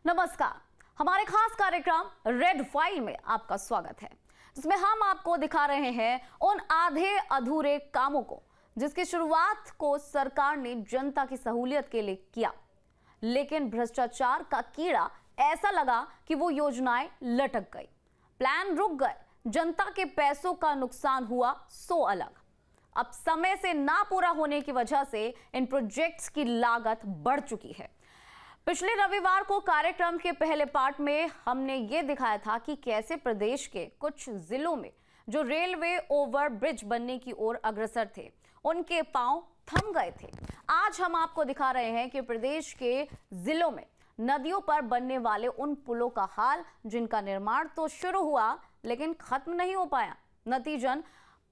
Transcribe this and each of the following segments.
नमस्कार। हमारे खास कार्यक्रम रेड फाइल में आपका स्वागत है, जिसमें हम आपको दिखा रहे हैं उन आधे अधूरे कामों को जिसकी शुरुआत को सरकार ने जनता की सहूलियत के लिए किया, लेकिन भ्रष्टाचार का कीड़ा ऐसा लगा कि वो योजनाएं लटक गई, प्लान रुक गए, जनता के पैसों का नुकसान हुआ सो अलग। अब समय से ना पूरा होने की वजह से इन प्रोजेक्ट्स की लागत बढ़ चुकी है। पिछले रविवार को कार्यक्रम के पहले पार्ट में हमने ये दिखाया था कि कैसे प्रदेश के कुछ जिलों में जो रेलवे ओवर ब्रिज बनने की ओर अग्रसर थे, उनके पांव थम गए थे। आज हम आपको दिखा रहे हैं कि प्रदेश के जिलों में नदियों पर बनने वाले उन पुलों का हाल, जिनका निर्माण तो शुरू हुआ लेकिन खत्म नहीं हो पाया। नतीजन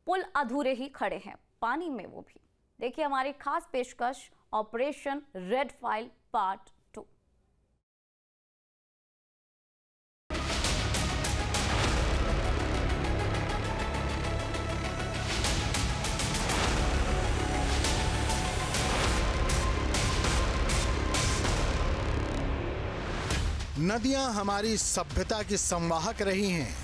पुल अधूरे ही खड़े हैं, पानी में वो भी। देखिए हमारी खास पेशकश ऑपरेशन रेड फाइल पार्ट 2। नदियां हमारी सभ्यता की संवाहक रही हैं,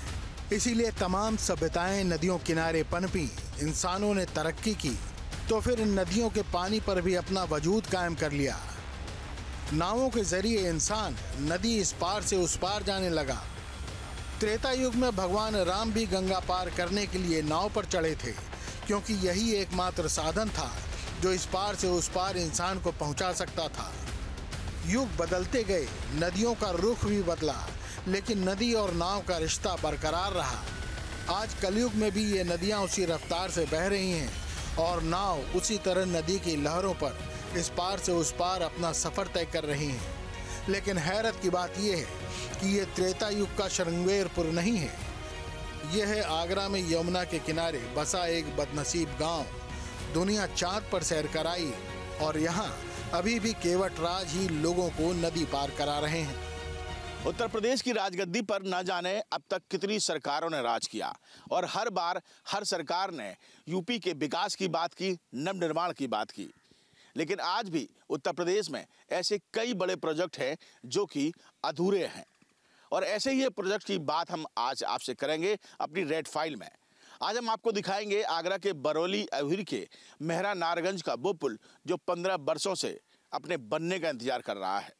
इसीलिए तमाम सभ्यताएं नदियों किनारे पनपी। इंसानों ने तरक्की की तो फिर इन नदियों के पानी पर भी अपना वजूद कायम कर लिया। नावों के जरिए इंसान नदी इस पार से उस पार जाने लगा। त्रेता युग में भगवान राम भी गंगा पार करने के लिए नाव पर चढ़े थे, क्योंकि यही एकमात्र साधन था जो इस पार से उस पार इंसान को पहुंचा सकता था। युग बदलते गए, नदियों का रुख भी बदला, लेकिन नदी और नाव का रिश्ता बरकरार रहा। आज कलयुग में भी ये नदियां उसी रफ्तार से बह रही हैं और नाव उसी तरह नदी की लहरों पर इस पार से उस पार अपना सफर तय कर रही हैं। लेकिन हैरत की बात यह है कि ये त्रेता युग का श्रृंगेरपुर नहीं है। यह है आगरा में यमुना के किनारे बसा एक बदनसीब गांव। दुनिया चांद पर सैर कराई और यहाँ अभी भी केवट राज ही लोगों को नदी पार करा रहे हैं। उत्तर प्रदेश की राजगद्दी पर न जाने अब तक कितनी सरकारों ने राज किया और हर बार हर सरकार ने यूपी के विकास की बात की, नवनिर्माण की बात की। लेकिन आज भी उत्तर प्रदेश में ऐसे कई बड़े प्रोजेक्ट हैं जो कि अधूरे हैं, और ऐसे ही प्रोजेक्ट की बात हम आज आपसे करेंगे अपनी रेड फाइल में। आज हम आपको दिखाएंगे आगरा के बरौली अहिर के मेहरा नारगंज का वो पुल जो 15 वर्षों से अपने बनने का इंतजार कर रहा है।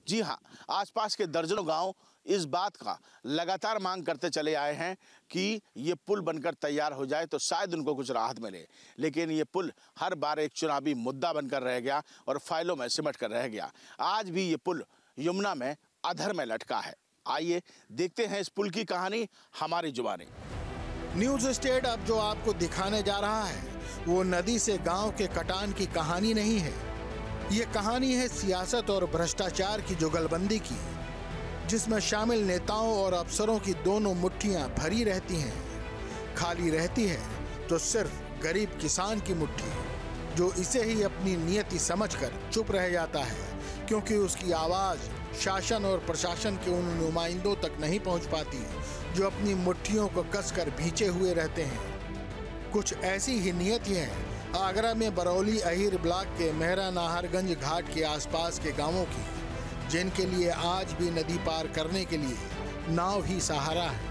जी हाँ, आसपास के दर्जनों गांव इस बात का लगातार मांग करते चले आए हैं कि ये पुल बनकर तैयार हो जाए तो शायद उनको कुछ राहत मिले। लेकिन ये पुल हर बार एक चुनावी मुद्दा बनकर रह गया और फाइलों में सिमट कर रह गया। आज भी ये पुल यमुना में अधर में लटका है। आइए देखते हैं इस पुल की कहानी हमारी जुबानी। न्यूज स्टेट अब जो आपको दिखाने जा रहा है वो नदी से गांव के कटान की कहानी नहीं है। ये कहानी है सियासत और भ्रष्टाचार की जुगलबंदी की, जिसमें शामिल नेताओं और अफसरों की दोनों मुट्ठियां भरी रहती हैं। खाली रहती है तो सिर्फ गरीब किसान की मुट्ठी, जो इसे ही अपनी नियति समझकर चुप रह जाता है, क्योंकि उसकी आवाज शासन और प्रशासन के उन नुमाइंदों तक नहीं पहुंच पाती जो अपनी मुट्ठियों को कसकर भींचे हुए रहते हैं। कुछ ऐसी ही नियति है आगरा में बरौली अहिर ब्लॉक के मेहरा नाहरगंज घाट के आसपास के गांवों की, जिनके लिए आज भी नदी पार करने के लिए नाव ही सहारा है।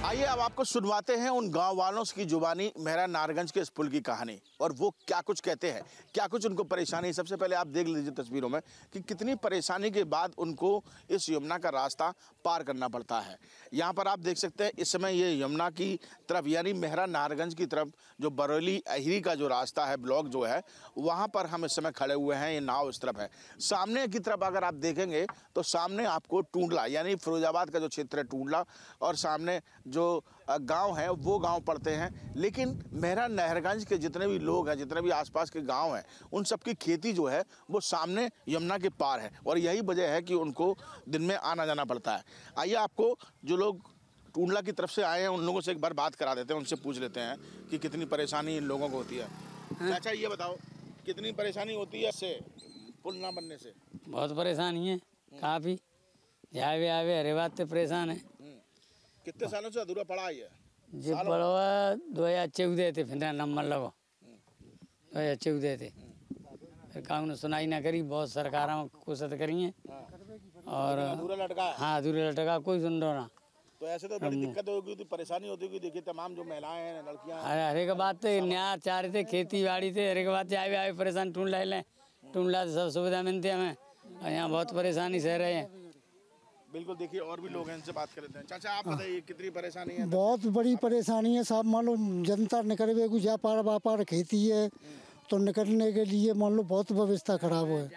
आइए अब आपको सुनवाते हैं उन गांव वालों की जुबानी मेहरा नारगंज के इस पुल की कहानी, और वो क्या कुछ कहते हैं, क्या कुछ उनको परेशानी। सबसे पहले आप देख लीजिए तस्वीरों में कि कितनी परेशानी के बाद उनको इस यमुना का रास्ता पार करना पड़ता है। यहाँ पर आप देख सकते हैं इस समय ये यमुना की तरफ यानी मेहरा नारगंज की तरफ जो बरौली अहिरी का जो रास्ता है, ब्लॉक जो है, वहाँ पर हम इस समय खड़े हुए हैं। ये नाव इस तरफ है। सामने की तरफ अगर आप देखेंगे तो सामने आपको टूंडला यानी फिरोजाबाद का जो क्षेत्र है टूंडला, और सामने जो गांव हैं वो गांव पड़ते हैं। लेकिन मेहरा नाहरगंज के जितने भी लोग हैं, जितने भी आसपास के गांव हैं, उन सबकी खेती जो है वो सामने यमुना के पार है, और यही वजह है कि उनको दिन में आना जाना पड़ता है। आइए आपको जो लोग टूंडला की तरफ से आए हैं उन लोगों से एक बार बात करा देते हैं, उनसे पूछ लेते हैं कि कितनी परेशानी इन लोगों को होती है। अच्छा ये बताओ कितनी परेशानी होती है इससे, पुल ना बनने से? बहुत परेशानी है, काफ़ी आवे आवे हरे बात से परेशान है। कितने सालों से अधूरा पड़ा है? जी पड़वा 2014 थे, फिर नंबर लगो 2014 थे। फिर काम ने सुनाई ना करी, बहुत सरकारों कोशिश करी है और अधूरा लटका है। हाँ अधूरे लटका, कोई सुन रहा ना। तो ऐसे तो बड़ी दिक्कत होगी, तो परेशानी होती होगी। देखिए तमाम जो महिलाएं हैं, लड़कियां हैं। अरे हरे के बात थे, न्याय चाह रहे थे, खेती बाड़ी थे, हरे के बात आए आए परेशान ढूंढ लें, ढूंढ ला सब सुविधा मिलती है हमें, और यहाँ बहुत परेशानी सह रहे हैं। बिल्कुल, देखिए और भी लोग हैं, इनसे बात कर लेते हैं। चाचा आप बताइए कितनी परेशानी है? बहुत बड़ी परेशानी है साहब। मान लो जनता निकलवे को व्यापार खेती है, तो निकलने के लिए मान लो बहुत व्यवस्था खराब है।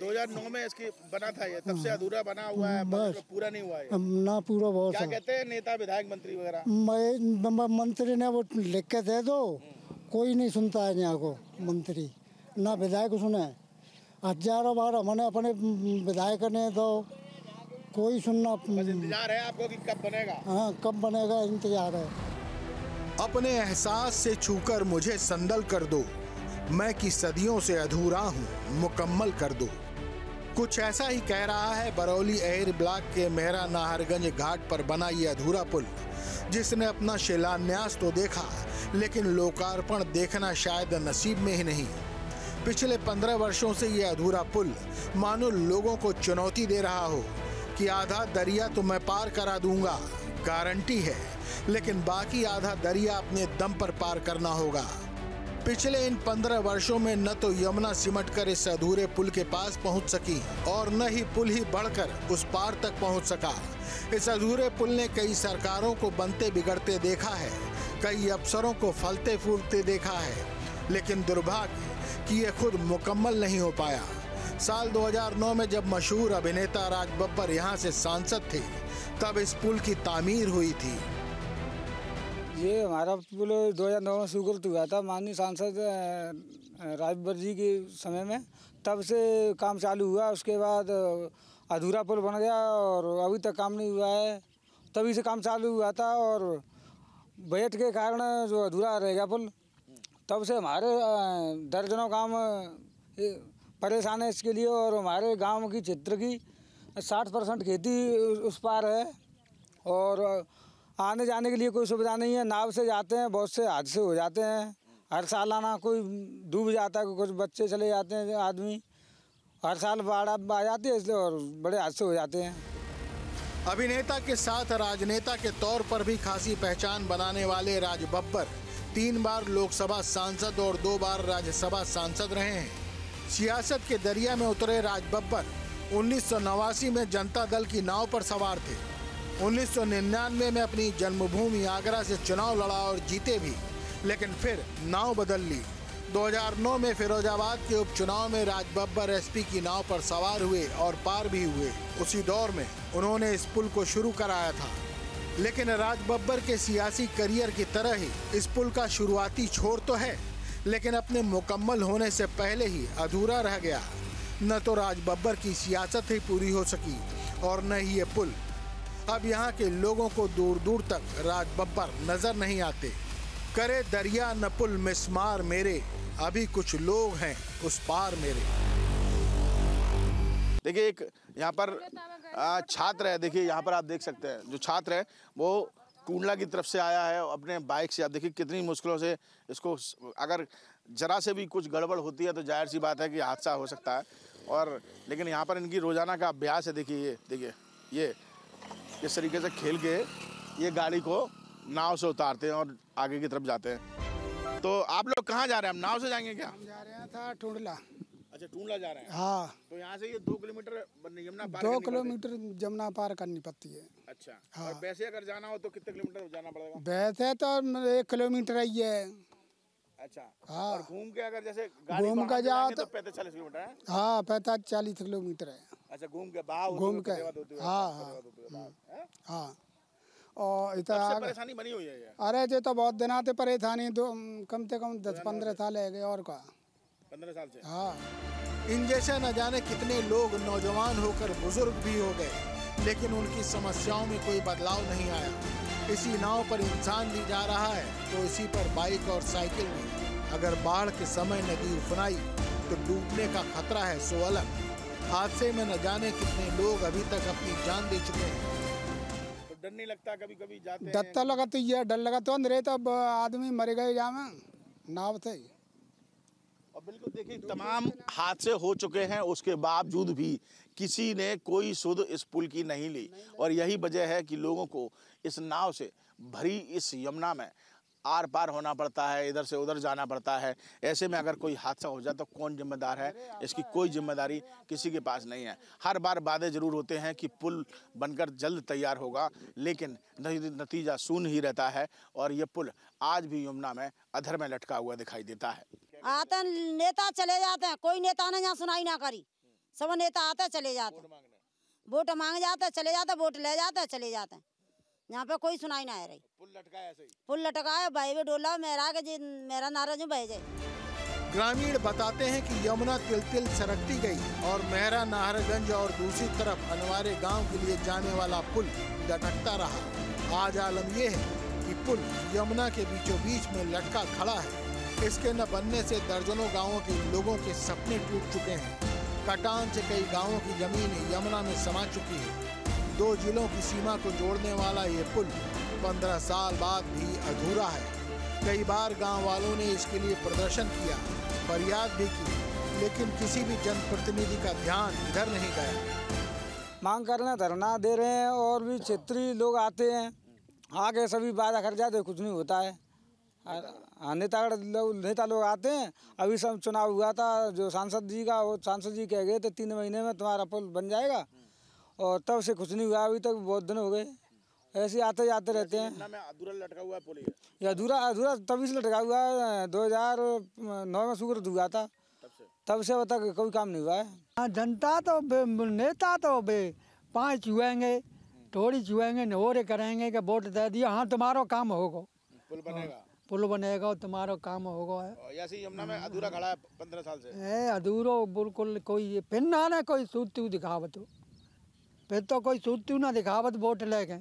2009 में इसकी बना था ये, तब से अधूरा बना हुआ है, बस पूरा नहीं हुआ है। ना पूरा बहुत क्या कहते हैं नेता विधायक मंत्री वगैरह? मंत्री ने वो लिख के दे दो, कोई नहीं सुनता है यहाँ को। मंत्री ना विधायक सुने, हजारों बार हमने अपने विधायक ने दो, कोई सुनना। बस इंतजार है आपको कि कब बनेगा? हाँ कब बनेगा इंतजार है। अपने एहसास से छूकर मुझे संदल कर दो, मैं कि सदियों से अधूरा हूँ मुकम्मल कर दो। कुछ ऐसा ही कह रहा है बरौली एयर ब्लॉक के मेहरा नाहरगंज घाट पर बना ये अधूरा पुल, जिसने अपना शिलान्यास तो देखा लेकिन लोकार्पण देखना शायद नसीब में ही नहीं। पिछले 15 वर्षों से ये अधूरा पुल मानो लोगों को चुनौती दे रहा हो कि आधा दरिया तो मैं पार करा दूंगा, गारंटी है, लेकिन बाकी आधा दरिया अपने दम पर पार करना होगा। पिछले इन 15 वर्षों में न तो यमुना सिमट कर इस अधूरे पुल के पास पहुंच सकी और न ही पुल ही बढ़कर उस पार तक पहुंच सका। इस अधूरे पुल ने कई सरकारों को बनते बिगड़ते देखा है, कई अफसरों को फलते फूलते देखा है, लेकिन दुर्भाग्य कि ये खुद मुकम्मल नहीं हो पाया। साल 2009 में जब मशहूर अभिनेता राज बब्बर यहाँ से सांसद थे, तब इस पुल की तामीर हुई थी। ये हमारा पुल 2009 में स्वीकृत हुआ था माननीय सांसद राज बब्बर जी के समय में, तब से काम चालू हुआ। उसके बाद अधूरा पुल बन गया और अभी तक काम नहीं हुआ है। तभी से काम चालू हुआ था और बजट के कारण जो अधूरा रह गया पुल, तब से हमारे दर्जनों काम परेशान है इसके लिए। और हमारे गांव की क्षेत्र की 60% खेती उस पार है और आने जाने के लिए कोई सुविधा नहीं है। नाव से जाते हैं, बहुत से हादसे हो जाते हैं हर साल आना, कोई डूब जाता है, कुछ बच्चे चले जाते हैं आदमी, हर साल बाढ़ आ जाती है इसलिए और बड़े हादसे हो जाते हैं। अभिनेता के साथ राजनेता के तौर पर भी खासी पहचान बनाने वाले राज बब्बर 3 बार लोकसभा सांसद और 2 बार राज्यसभा सांसद रहे हैं। सियासत के दरिया में उतरे राज बब्बर 1989 में जनता दल की नाव पर सवार थे। 1999 में अपनी जन्मभूमि आगरा से चुनाव लड़ा और जीते भी, लेकिन फिर नाव बदल ली। 2009 में फिरोजाबाद के उपचुनाव में राज बब्बर एसपी की नाव पर सवार हुए और पार भी हुए। उसी दौर में उन्होंने इस पुल को शुरू कराया था, लेकिन राज बब्बर के सियासी करियर की तरह ही इस पुल का शुरुआती छोर तो है, लेकिन अपने मुकम्मल होने से पहले ही अधूरा रह गया। न तो राज बब्बर की सियासत ही पूरी हो सकी और न ही ये पुल। अब यहाँ के लोगों को दूर दूर तक राज बब्बर नजर नहीं आते। करे दरिया न पुल मिसमार मेरे, अभी कुछ लोग हैं उस पार मेरे। देखिए एक यहाँ पर छात्र है, देखिए यहाँ पर आप देख सकते हैं जो छात्र है वो टूंडला की तरफ से आया है अपने बाइक से। आप देखिए कितनी मुश्किलों से इसको, अगर जरा से भी कुछ गड़बड़ होती है तो जाहिर सी बात है कि हादसा हो सकता है। और लेकिन यहाँ पर इनकी रोजाना का अभ्यास है। देखिए ये इस तरीके से खेल के ये गाड़ी को नाव से उतारते हैं और आगे की तरफ जाते हैं। तो आप लोग कहाँ जा रहे हैं? हम नाव से जाएंगे क्या? हम जा रहे हैं था टूंडला। अच्छा टूंडला जा रहे हैं। हाँ तो यहाँ से ये 2 किलोमीटर यमुना पार 2 किलोमीटर जमुना पार करनी पड़ती है। अच्छा हाँ। और वैसे अगर जाना हो तो कितने किलोमीटर जाना पड़ेगा? वैसे तो 1 किलोमीटर ही है। अच्छा हाँ। और घूम के अगर जैसे गाड़ी घूम के जाओ तो 45-40 किलोमीटर है। हाँ 45-40 किलोमीटर है। अच्छा घूम के बाहर घूम के हाँ और इतना परेशानी बनी हुई है ये। अरे ये तो बहुत दिन आते परेशानी, कम से कम 10-15 साल है गए और का 15 साल से। हाँ इन जैसे न जाने कितने लोग नौजवान होकर बुजुर्ग भी हो गए, लेकिन उनकी समस्याओं में कोई बदलाव नहीं आया। इसी नाव पर इंसान भी जा रहा है तो इसी पर बाइक और साइकिल भी। अगर बाढ़ के समय नदी उफनाई तो डूबने का खतरा है सो अलग। हादसे में न जाने कितने लोग अभी तक अपनी जान दे चुके हैं। तो डर नहीं लगता कभी जाते डर तो लगा तो ये डर लगा तो अंदर तो आदमी मर गए जामे नाव से। और बिल्कुल देखिए, तमाम हादसे हो चुके हैं, उसके बावजूद भी किसी ने कोई सुध इस पुल की नहीं ली। और यही वजह है कि लोगों को इस नाव से भरी इस यमुना में आर पार होना पड़ता है, इधर से उधर जाना पड़ता है। ऐसे में अगर कोई हादसा हो जाए तो कौन जिम्मेदार है? इसकी कोई जिम्मेदारी किसी के पास नहीं है। हर बार वादे जरूर होते हैं कि पुल बनकर जल्द तैयार होगा, लेकिन नतीजा शून्य ही रहता है। और ये पुल आज भी यमुना में अधर में लटका हुआ दिखाई देता है। आते नेता चले जाते हैं, कोई नेता ने यहाँ सुनाई ना करी। सब नेता आते चले जाते, वोट मांग जाते चले जाते, वोट ले जाते चले जाते। यहाँ पे कोई सुनाई ना है रही। पुल लटकाया ऐसे ही, पुल लटकाया, बहे डोला मेरा के जी मेरा नारा जो बह जाए। ग्रामीण बताते हैं कि यमुना तिल तिल सरकती गई और मेहरा नाहरगंज और दूसरी तरफ अनवारे गांव के लिए जाने वाला पुल लटकता रहा। आज आलम यह है कि पुल यमुना के बीचों बीच में लटका खड़ा है। इसके न बनने से दर्जनों गाँवों के लोगों के सपने टूट चुके हैं। कटान से कई गाँवों की जमीन यमुना में समा चुकी है। 2 जिलों की सीमा को जोड़ने वाला ये पुल 15 साल बाद भी अधूरा है। कई बार गांव वालों ने इसके लिए प्रदर्शन किया, फरियाद भी की, लेकिन किसी भी जनप्रतिनिधि का ध्यान इधर नहीं गया। मांग करने धरना दे रहे हैं और भी क्षेत्रीय लोग आते हैं, आगे सभी वादा कर जाते, कुछ नहीं होता है। नेता लोग आते हैं। अभी सब चुनाव हुआ था जो सांसद जी का, वो सांसद जी कह गए थे 3 महीने में तुम्हारा पुल बन जाएगा, और तब से कुछ नहीं हुआ। अभी तक बहुत दिन हो गए, ऐसे आते जाते रहते हैं। अधूरा लटका हुआ पुल ये अधूरा तभी से लटका हुआ है। 2009 में शुरू हुआ था, तब से अब तक कोई काम नहीं हुआ है। जनता तो नेता तो 5 चुएंगे, थोड़ी चुएंगे, नोरे करेंगे कि वोट दे दिया, हाँ तुम्हारा काम होगा, पुल बनेगा, तुम्हारा काम होगा। ऐसे यमुना में अधूरा खड़ा है 15 साल से। अधूरो बिल्कुल। कोई फिर ना कोई सूती दिखावत, फिर तो कोई सूती ना दिखावत वोट लेके।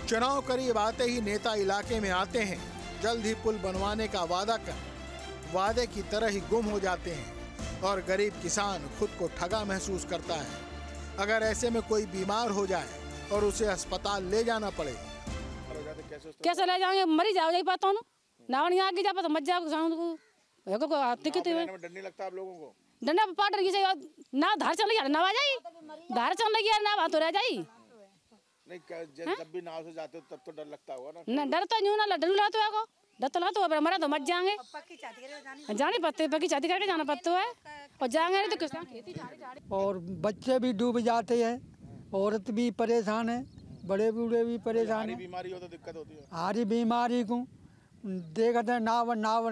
चुनाव करीब आते ही नेता इलाके में आते हैं, जल्द ही पुल बनवाने का वादा कर वादे की तरह ही गुम हो जाते हैं और गरीब किसान खुद को ठगा महसूस करता है। अगर ऐसे में कोई बीमार हो जाए और उसे अस्पताल ले जाना पड़े, कैसे ले जाएंगे? मरी जाओ, यही पता हूँ ना, आगे जा तो मत जाओ। डर नहीं लगता आप लोगों को? डंडा पाट रही है ना, धार चल रही है ना, आ जाई धार चल रही है ना, बात तो रह जाई नहीं। जब भी नाव से जाते हो तब तो डर लगता होगा ना? डर तो यूँ ना, डर ला तो डर तो ला तो मरा तो मत जाएंगे, जाने पत्ते पक्की छाती करके जाना पड़ता है, और जाएंगे नहीं तो किसान खेती। और बच्चे भी डूब जाते हैं, औरत भी परेशान है, बड़े बूढ़े भी परेशान है। बीमारी हो तो दिक्कत होती है। हारी बीमारी को देखते हैं, नाव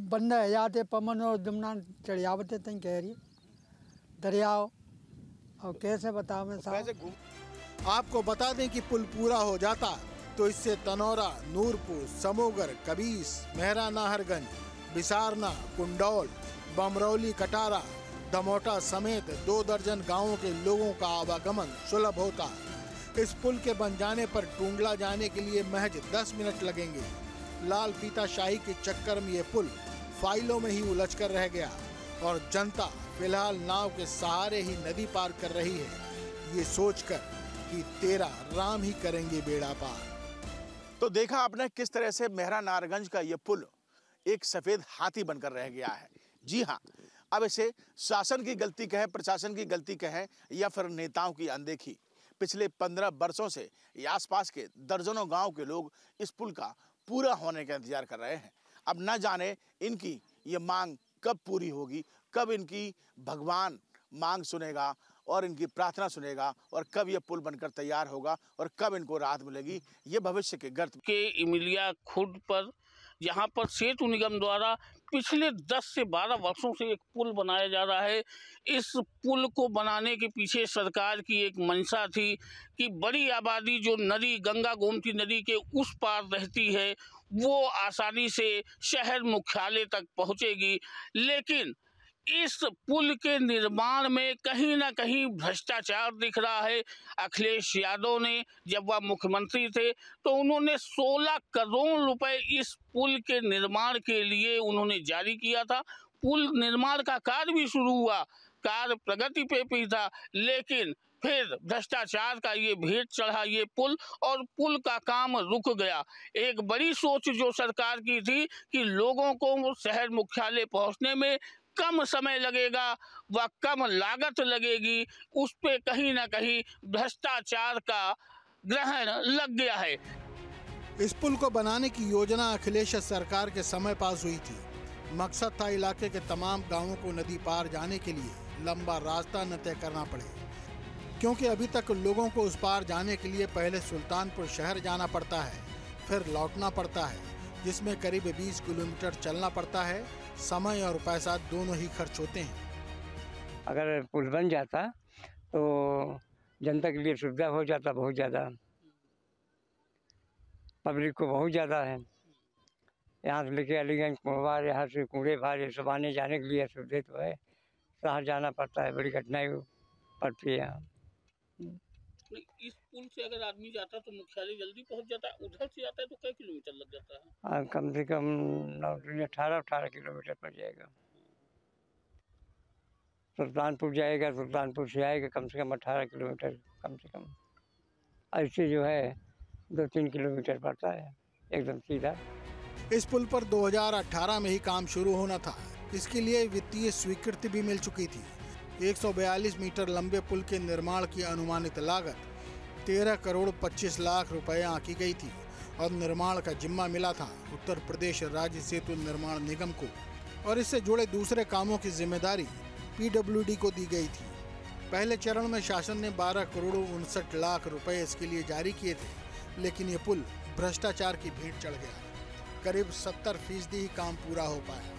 बंद है जाते, पमन और जमुना चढ़ियावते तक कह रही दरियाओ, और कैसे बताओ मैं साहब। आपको बता दें कि पुल पूरा हो जाता तो इससे तनौरा, नूरपुर, समोगर, कबीस, मेहरा नाहरगंज, बिसारना, कुंडौल, बमरौली, कटारा, दमोटा समेत 2 दर्जन गांवों के लोगों का आवागमन सुलभ होता। इस पुल के बन जाने पर टूंडला जाने के लिए महज 10 मिनट लगेंगे। लाल फीता शाही के चक्कर में ये पुल फाइलों में ही उलझ कर रह गया और जनता फिलहाल नाव के सहारे ही नदी पार कर रही है, ये सोचकर कि तेरा राम ही करेंगे बेड़ा पार। तो देखा आपने किस तरह से मेहरा नाहरगंज का ये पुल एक सफेद हाथी बनकर रह गया है। जी हाँ, अब इसे शासन की गलती कहें, प्रशासन की गलती कहें, या फिर नेताओं की अनदेखी। पिछले 15 वर्षों से आसपास के दर्जनों गांव के लोग इस पुल का पूरा होने का इंतजार कर रहे हैं। अब न जाने इनकी ये मांग कब पूरी होगी, कब इनकी भगवान मांग सुनेगा और इनकी प्रार्थना सुनेगा, और कब ये पुल बनकर तैयार होगा और कब इनको राहत मिलेगी, ये भविष्य के गर्त के इमिलिया खुर्द पर, यहाँ पर सेतु निगम द्वारा पिछले 10 से 12 वर्षों से एक पुल बनाया जा रहा है। इस पुल को बनाने के पीछे सरकार की एक मंशा थी कि बड़ी आबादी जो नदी, गंगा गोमती नदी के उस पार रहती है, वो आसानी से शहर मुख्यालय तक पहुँचेगी। लेकिन इस पुल के निर्माण में कहीं ना कहीं भ्रष्टाचार दिख रहा है। अखिलेश यादव ने, जब वह मुख्यमंत्री थे, तो उन्होंने 16 करोड़ रुपए इस पुल के निर्माण के लिए उन्होंने जारी किया था। पुल निर्माण का कार्य भी शुरू हुआ, कार्य प्रगति पे भी था, लेकिन फिर भ्रष्टाचार का ये भेद चढ़ा ये पुल, और पुल का काम रुक गया। एक बड़ी सोच जो सरकार की थी कि लोगों को शहर मुख्यालय पहुंचने में कम समय लगेगा व कम लागत लगेगी, उस पे कहीं ना कहीं भ्रष्टाचार का ग्रहण लग गया है। इस पुल को बनाने की योजना अखिलेश सरकार के समय पास हुई थी। मकसद था इलाके के तमाम गांवों को नदी पार जाने के लिए लंबा रास्ता न तय करना पड़े, क्योंकि अभी तक लोगों को उस पार जाने के लिए पहले सुल्तानपुर शहर जाना पड़ता है, फिर लौटना पड़ता है, जिसमें करीब 20 किलोमीटर चलना पड़ता है। समय और पैसा दोनों ही खर्च होते हैं। अगर पुल बन जाता तो जनता के लिए सुविधा हो जाता, बहुत ज़्यादा पब्लिक को बहुत ज़्यादा है। यहाँ से लेके अलीगंज कुड़वार, यहाँ से कूड़े भार ये सब आने जाने के लिए सुविधा तो है, शहर जाना पड़ता है, बड़ी कठिनाई पड़ती है यहाँ। इस पुल से अगर आदमी जाता तो मुख्यालय जल्दी पहुंच जाता है, उधर से जाता है तो कई किलोमीटर लग जाता है? कम से कम 18 किलोमीटर पड़ जाएगा। सुल्तानपुर जाएगा, सुल्तानपुर से आएगा कम से कम 18 किलोमीटर कम से कम। ऐसे जो है 2-3 किलोमीटर पड़ता है एकदम सीधा। इस पुल पर 2018 में ही काम शुरू होना था। इसके लिए वित्तीय स्वीकृति भी मिल चुकी थी। 142 मीटर लंबे पुल के निर्माण की अनुमानित लागत 13 करोड़ 25 लाख रुपए आंकी गई थी और निर्माण का जिम्मा मिला था उत्तर प्रदेश राज्य सेतु निर्माण निगम को, और इससे जुड़े दूसरे कामों की जिम्मेदारी PWD को दी गई थी। पहले चरण में शासन ने 12 करोड़ 59 लाख रुपए इसके लिए जारी किए थे, लेकिन ये पुल भ्रष्टाचार की भेंट चढ़ गया। करीब 70% ही काम पूरा हो पाया।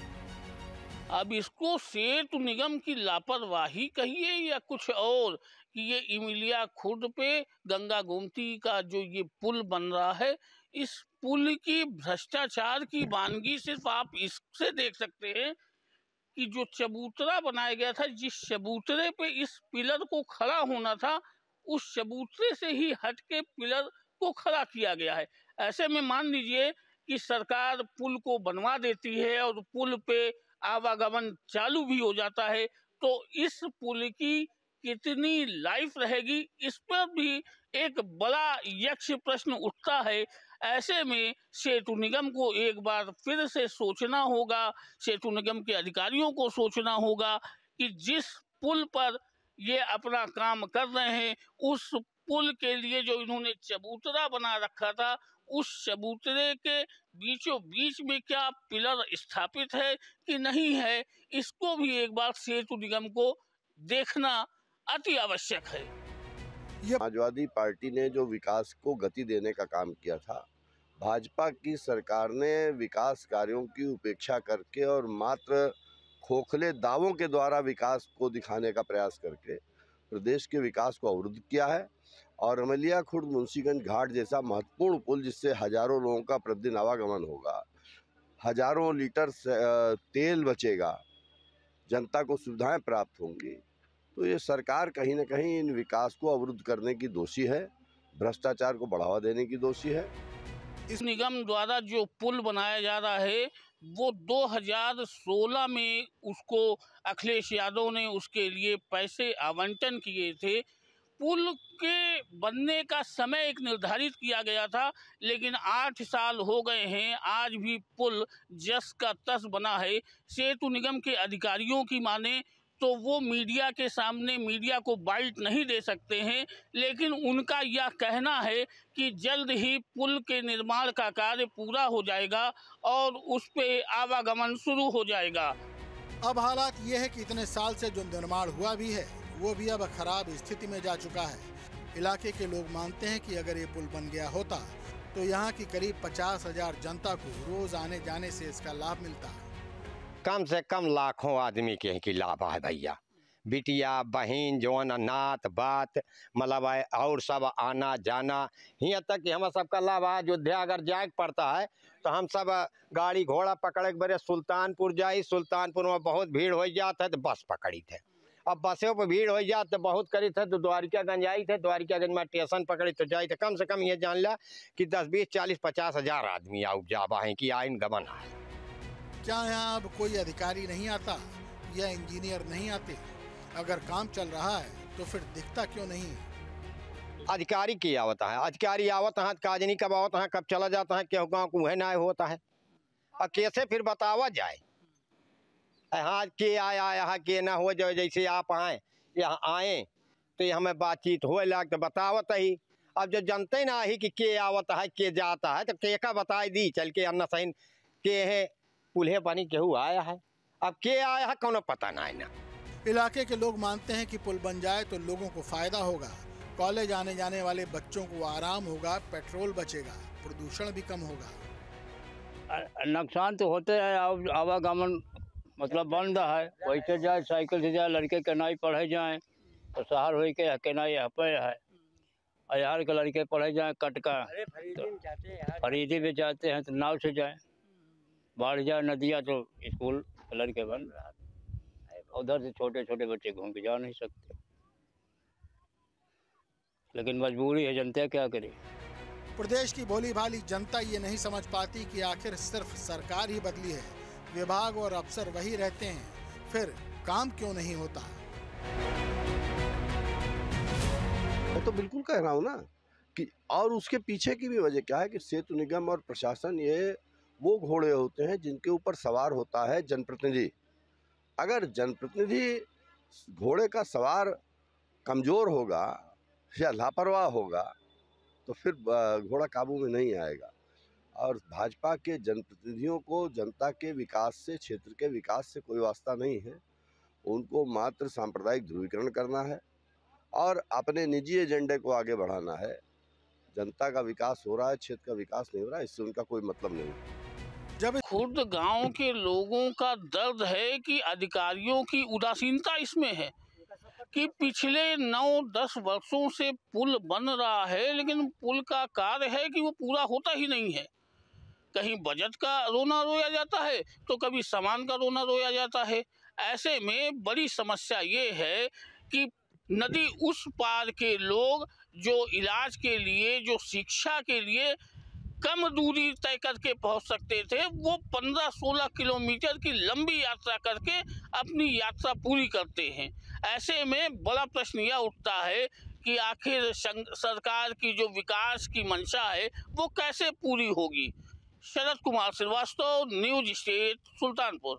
अब इसको सेतु निगम की लापरवाही कहिए या कुछ और, कि ये इमिलिया खुर्द पे गंगा गोमती का जो ये पुल बन रहा है, इस पुल की भ्रष्टाचार की वानगी सिर्फ आप इससे देख सकते हैं कि जो चबूतरा बनाया गया था, जिस चबूतरे पे इस पिलर को खड़ा होना था, उस चबूतरे से ही हट के पिलर को खड़ा किया गया है। ऐसे में मान लीजिए कि सरकार पुल को बनवा देती है और पुल पे आवागमन चालू भी हो जाता है, तो इस पुल की कितनी लाइफ रहेगी, इस पर भी एक बड़ा यक्ष प्रश्न उठता है। ऐसे में सेतु निगम को एक बार फिर से सोचना होगा, सेतु निगम के अधिकारियों को सोचना होगा कि जिस पुल पर ये अपना काम कर रहे हैं, उस पुल के लिए जो इन्होंने चबूतरा बना रखा था, उस चबूतरे के बीचों बीच में क्या पिलर स्थापित है कि नहीं है, इसको भी एक बार सेतु निगम को देखना अति आवश्यक है। समाजवादी पार्टी ने जो विकास को गति देने का काम किया था, भाजपा की सरकार ने विकास कार्यों की उपेक्षा करके और मात्र खोखले दावों के द्वारा विकास को दिखाने का प्रयास करके प्रदेश के विकास को अवरुद्ध किया है। और अमलिया खुर्द मुंशीगंज घाट जैसा महत्वपूर्ण पुल, जिससे हजारों लोगों का प्रतिदिन आवागमन होगा, हजारों लीटर तेल बचेगा, जनता को सुविधाएं प्राप्त होंगी, तो ये सरकार कहीं न कहीं इन विकास को अवरुद्ध करने की दोषी है, भ्रष्टाचार को बढ़ावा देने की दोषी है। इस निगम द्वारा जो पुल बनाया जा रहा है, वो 2016 में उसको अखिलेश यादव ने उसके लिए पैसे आवंटन किए थे। पुल के बनने का समय एक निर्धारित किया गया था, लेकिन 8 साल हो गए हैं, आज भी पुल जस का तस बना है। सेतु निगम के अधिकारियों की माने तो वो मीडिया के सामने मीडिया को बाइट नहीं दे सकते हैं, लेकिन उनका यह कहना है कि जल्द ही पुल के निर्माण का कार्य पूरा हो जाएगा और उस पे आवागमन शुरू हो जाएगा। अब हालात ये है कि इतने साल से जो निर्माण हुआ भी है, वो भी अब खराब स्थिति में जा चुका है। इलाके के लोग मानते हैं कि अगर ये पुल बन गया होता तो यहाँ की करीब 50,000 जनता को रोज आने जाने से इसका लाभ मिलता। कम से कम लाखों आदमी के लाभ है भैया, बिटिया बहन जौन नात बात मतलब और सब आना जाना, यहाँ तक कि हम सबका लाभ है। अयोध्या अगर जाए पड़ता है तो हम सब गाड़ी घोड़ा पकड़ के बड़े सुल्तानपुर जाई, सुल्तानपुर में बहुत भीड़ हो जाता है तो बस पकड़ी थे, अब बसों पर भीड़ हो जाते तो बहुत करी थे तो द्वारिकागंज आई थे, द्वारिकागंज में स्टेशन पकड़ी तो जाई थे। कम से कम ये जान ला कि 10, 20, 40, 50 हजार आदमी आउ जाबा है कि आइन गमन है। क्या यहाँ अब कोई अधिकारी नहीं आता या इंजीनियर नहीं आते? अगर काम चल रहा है तो फिर दिखता क्यों नहीं? अधिकारी की आवत है, अधिकारी आवत है, काज नहीं कब आवत है, कब चला जाता है, क्या गाँव को वह ना होता है। और कैसे फिर बतावा जाए हाँ के आया यहाँ के ना हो जाए। जैसे आप आए यहाँ आए तो ये हमें बातचीत हो लग तो बतावत ही। अब जो जनते ना ही कि के आवत है के जाता है तो के का बताई दी चल के अन्ना सही के है पुल्हे पानी केहू आया है। अब के आया है कौन पता ना है ना। इलाके के लोग मानते हैं कि पुल बन जाए तो लोगों को फायदा होगा, कॉलेज आने जाने वाले बच्चों को आराम होगा, पेट्रोल बचेगा, प्रदूषण भी कम होगा। नुकसान तो होते हैं, आवागमन मतलब बंद है। वैसे जाए साइकिल से जाए, लड़के केनाई पढ़े जाए तो शहर हो के केनाई पे है। यार के लड़के पढ़े जाए कटका तो खरीदे भी जाते हैं तो नाव से जाए, बाढ़ जाए नदिया तो स्कूल लड़के बंद रहा। उधर से छोटे छोटे बच्चे घूम के जा नहीं सकते, लेकिन मजबूरी है, जनता क्या करे। प्रदेश की भोली भाली जनता ये नहीं समझ पाती कि आखिर सिर्फ सरकार ही बदली है, विभाग और अफसर वही रहते हैं, फिर काम क्यों नहीं होता। मैं तो बिल्कुल कह रहा हूँ ना कि और उसके पीछे की भी वजह क्या है कि सेतु निगम और प्रशासन ये वो घोड़े होते हैं जिनके ऊपर सवार होता है जनप्रतिनिधि। अगर जनप्रतिनिधि घोड़े का सवार कमज़ोर होगा या लापरवाह होगा तो फिर घोड़ा काबू में नहीं आएगा। और भाजपा के जनप्रतिनिधियों को जनता के विकास से, क्षेत्र के विकास से कोई वास्ता नहीं है। उनको मात्र सांप्रदायिक ध्रुवीकरण करना है और अपने निजी एजेंडे को आगे बढ़ाना है। जनता का विकास हो रहा है, क्षेत्र का विकास नहीं हो रहा है, इससे उनका कोई मतलब नहीं। जब खुद गांव के लोगों का दर्द है कि अधिकारियों की उदासीनता इसमें है कि पिछले 9-10 वर्षों से पुल बन रहा है, लेकिन पुल का कार्य है कि वो पूरा होता ही नहीं है। कहीं बजट का रोना रोया जाता है तो कभी सामान का रोना रोया जाता है। ऐसे में बड़ी समस्या ये है कि नदी उस पार के लोग जो इलाज के लिए, जो शिक्षा के लिए कम दूरी तय करके पहुंच सकते थे, वो 15-16 किलोमीटर की लंबी यात्रा करके अपनी यात्रा पूरी करते हैं। ऐसे में बड़ा प्रश्न यह उठता है कि आखिर सरकार की जो विकास की मंशा है वो कैसे पूरी होगी। Sharad Kumar Srivastava, news state, Sultanpur.